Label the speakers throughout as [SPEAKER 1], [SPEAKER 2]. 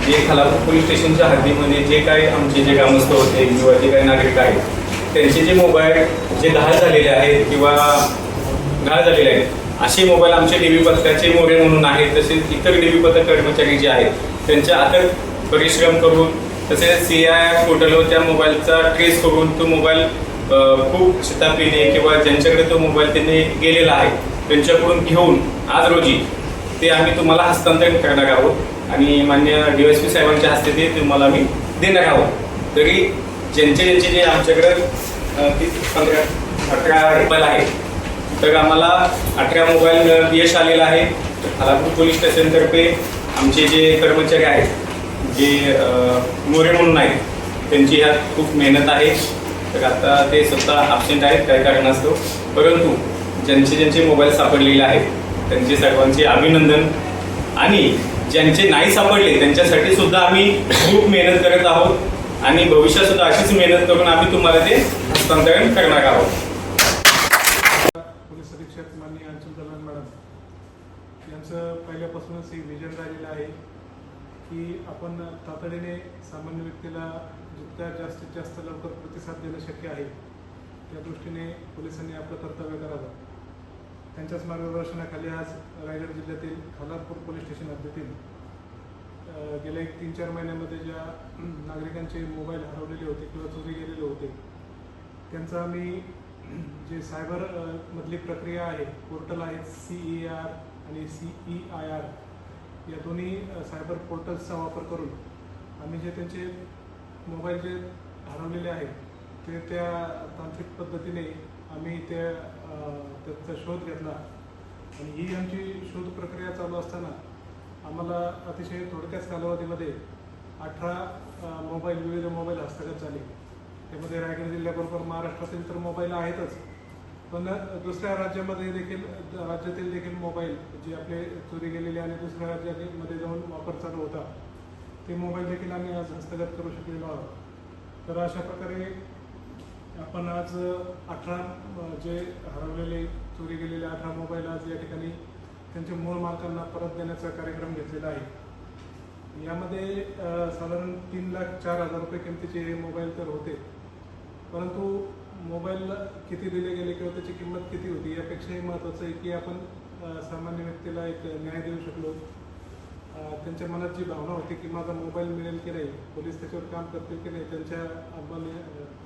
[SPEAKER 1] जे खालापूर पोलीस स्टेशनच्या हद्दीमध्ये जे काही आमचे जे ग्रामस्थ होते किंवा जे काही नागरिक आहेत त्यांचे जे मोबाईल जे गहाळ झालेले आहेत किंवा गहाळ झालेले आहेत असे मोबाईल आमचे DB पथकाचे मोरे म्हणून आहेत, तसेच इतर DB पथक कर्मचारी जे आहेत त्यांच्या अथक परिश्रम करून तसेच CIR पोर्टलवर त्या मोबाईलचा ट्रेस करून तो मोबाईल खूप शिताफीने किंवा ज्यांच्याकडे तो मोबाईल त्यांनी गेलेला आहे त्यांच्याकडून घेऊन आज रोजी ते आम्ही तुम्हाला हस्तांतरण करणार आहोत आणि माननीय DSP साहेबांच्या हस्ते ते तुम्हाला आम्ही देणार आहोत। तरी ज्यांचे जे आमच्याकडे 18 मोबाईल आहेत तर आम्हाला 18 मोबाईल यश आलेलं आहे। खालापूर पोलीस स्टेशनतर्फे आमचे जे कर्मचारी आहेत जे मोरे म्हणून आहेत त्यांची ह्यात खूप मेहनत आहे। तर आता ते स्वतः ॲब्सेंट आहेत काही कारणास्तव, परंतु ज्यांचे मोबाईल सापडलेले आहेत त्यांचे सर्वांचे अभिनंदन आणि ज्यांचे नाही सापडले त्यांच्यासाठी सुद्धा आम्ही खूप मेहनत करत आहोत आणि भविष्यात सुद्धा अशीच मेहनत करून आम्ही तुम्हाला ते हस्तांतरण करणार आहोत।
[SPEAKER 2] पोलीस अधीक्षक माननीय अंशुल दलाल मॅडम यांचं पहिल्यापासूनच हे विजन राहिलेलं आहे की आपण तातडीने सामान्य व्यक्तीला जितक्या जास्तीत जास्त लवकर प्रतिसाद देणं शक्य आहे त्या दृष्टीने पोलिसांनी आपलं कर्तव्य करावं। त्यांच्याच मार्गदर्शनाखाली आज रायगड जिल्ह्यातील खालापूर पोलीस स्टेशन हद्दीतील गेल्या 3-4 महिन्यामध्ये ज्या नागरिकांचे मोबाईल हरवलेले होते किंवा चोरी गेलेले होते त्यांचा आम्ही जे सायबर मधली प्रक्रिया आहे, पोर्टल आहेत CER आणि CEIR या दोन्ही सायबर पोर्टल्सचा वापर करून आम्ही जे त्यांचे मोबाईल जे हरवलेले आहेत ते त्या तांत्रिक पद्धतीने आम्ही त्याचा शोध घेतला आणि ही आमची शोध प्रक्रिया चालू असताना आम्हाला अतिशय थोडक्याच कालावधीमध्ये 18 मोबाईल विविध मोबाईल हस्तगत झाले। त्यामध्ये रायगड जिल्ह्याबरोबर महाराष्ट्रातील तर मोबाईल आहेतच, पण दुसऱ्या राज्यातील देखील मोबाईल जे आपले चोरी गेलेले आणि दुसऱ्या राज्यामध्ये जाऊन वापर चालू होता ते मोबाईल देखील आम्ही आज हस्तगत करू शकलेलो आहोत। तर अशा प्रकारे आपण आज 18 जे हरवलेले चोरी गेलेले 18 मोबाईल आज या ठिकाणी त्यांच्या मूळ मालकांना परत देण्याचा कार्यक्रम घेतलेला आहे। यामध्ये साधारण 3,04,000 रुपये किमतीचे हे मोबाईल तर होते, परंतु मोबाईल किती दिले गेले किंवा त्याची किंमत किती होती यापेक्षाही महत्त्वाचं आहे की आपण सामान्य व्यक्तीला एक न्याय देऊ शकलो। त्यांच्या मनात जी भावना होती की माझा मोबाईल मिळेल की नाही, पोलीस त्याच्यावर काम करतील की नाही, त्यांच्या आपण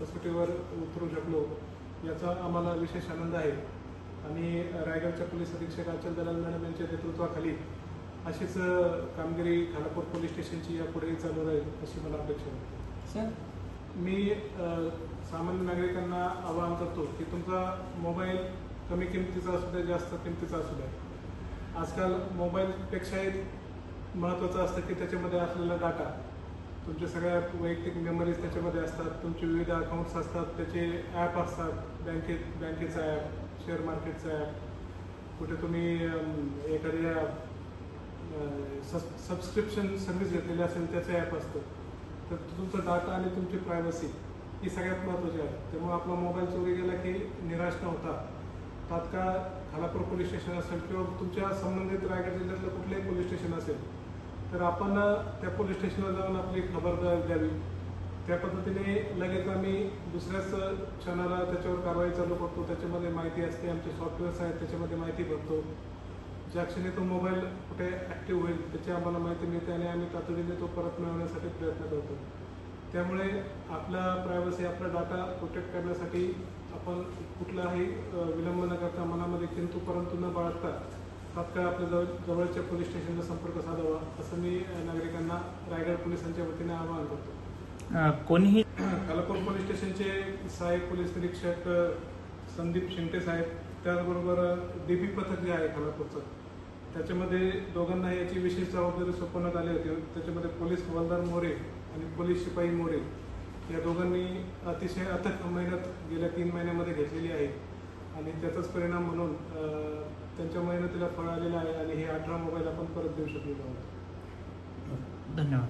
[SPEAKER 2] कसोटीवर उतरू शकलो याचा आम्हाला विशेष आनंद आहे आणि रायगडच्या पोलीस अधीक्षक अंशुल दलाल मॅडम यांच्या नेतृत्वाखाली अशीच कामगिरी खालापूर पोलीस स्टेशनची यापुढेही चालू राहील अशी मला अपेक्षा आहे।
[SPEAKER 3] सर
[SPEAKER 2] मी सामान्य नागरिकांना आवाहन करतो की तुमचा मोबाईल कमी किमतीचा असू द्या जास्त किमतीचा असू द्या, आजकाल मोबाईलपेक्षाही महत्त्वाचं असतं की त्याच्यामध्ये असलेला डाटा, तुमच्या सगळ्या वैयक्तिक मेमरीज त्याच्यामध्ये असतात, तुमचे विविध अकाउंट्स असतात, त्याचे ॲप असतात, बँकेचं ॲप, शेअर मार्केटचं ॲप, कुठे तुम्ही एखाद्या सबस्क्रिप्शन सर्व्हिस घेतलेली असेल त्याचं ॲप असतं। तर तुमचा डाटा आणि तुमची प्रायव्हसी ही सगळ्यात महत्त्वाची आहे। त्यामुळे आपला मोबाईल चोरी गेला की निराश न होता तात्काळ खालापूर पोलीस स्टेशन असेल किंवा तुमच्या संबंधित रायगड जिल्ह्यातलं कुठलंही पोलीस स्टेशन असेल तर आपण त्या पोलीस स्टेशनला जाऊन आपली खबरदारी द्यावी। त्या पद्धतीने लगेच आम्ही दुसऱ्याच क्षणाला त्याच्यावर कारवाई चालू करतो, त्याच्यामध्ये माहिती असते, आमचे सॉफ्टवेअर्स आहेत त्याच्यामध्ये माहिती भरतो, ज्या क्षणी तो मोबाईल कुठे ॲक्टिव्ह होईल त्याची आम्हाला माहिती मिळते आणि आम्ही तातडीने तो परत मिळवण्यासाठी प्रयत्न करतो। त्यामुळे आपला प्रायव्हसी, आपला डाटा प्रोटेक्ट करण्यासाठी आपण कुठलाही विलंब न करता, मनामध्ये किंतु परंतु न बाळगता तात्काळ आपल्या जवळच्या पोलीस स्टेशनला संपर्क साधावा असं मी नागरिकांना रायगड पोलिसांच्या वतीने आवाहन करतो।
[SPEAKER 3] कोणीही
[SPEAKER 2] खालापूर पोलीस स्टेशनचे सहाय्यक पोलीस निरीक्षक संदीप शिंगटे साहेब, त्याचबरोबर DB पथक जे आहे खालापूरचं त्याच्यामध्ये दोघांना याची विशेष जबाबदारी सोपवण्यात आली होती। त्याच्यामध्ये पोलीस हवालदार मोरे आणि पोलीस शिपाई मोरे या दोघांनी अतिशय अथक मेहनत गेल्या 3 महिन्यामध्ये घेतलेली आहे आणि त्याचाच परिणाम म्हणून त्यांच्या मेहनतीला फळ आलेलं आहे आणि हे 18 मोबाईल आपण परत देऊ शकलेलो आहोत।
[SPEAKER 3] धन्यवाद।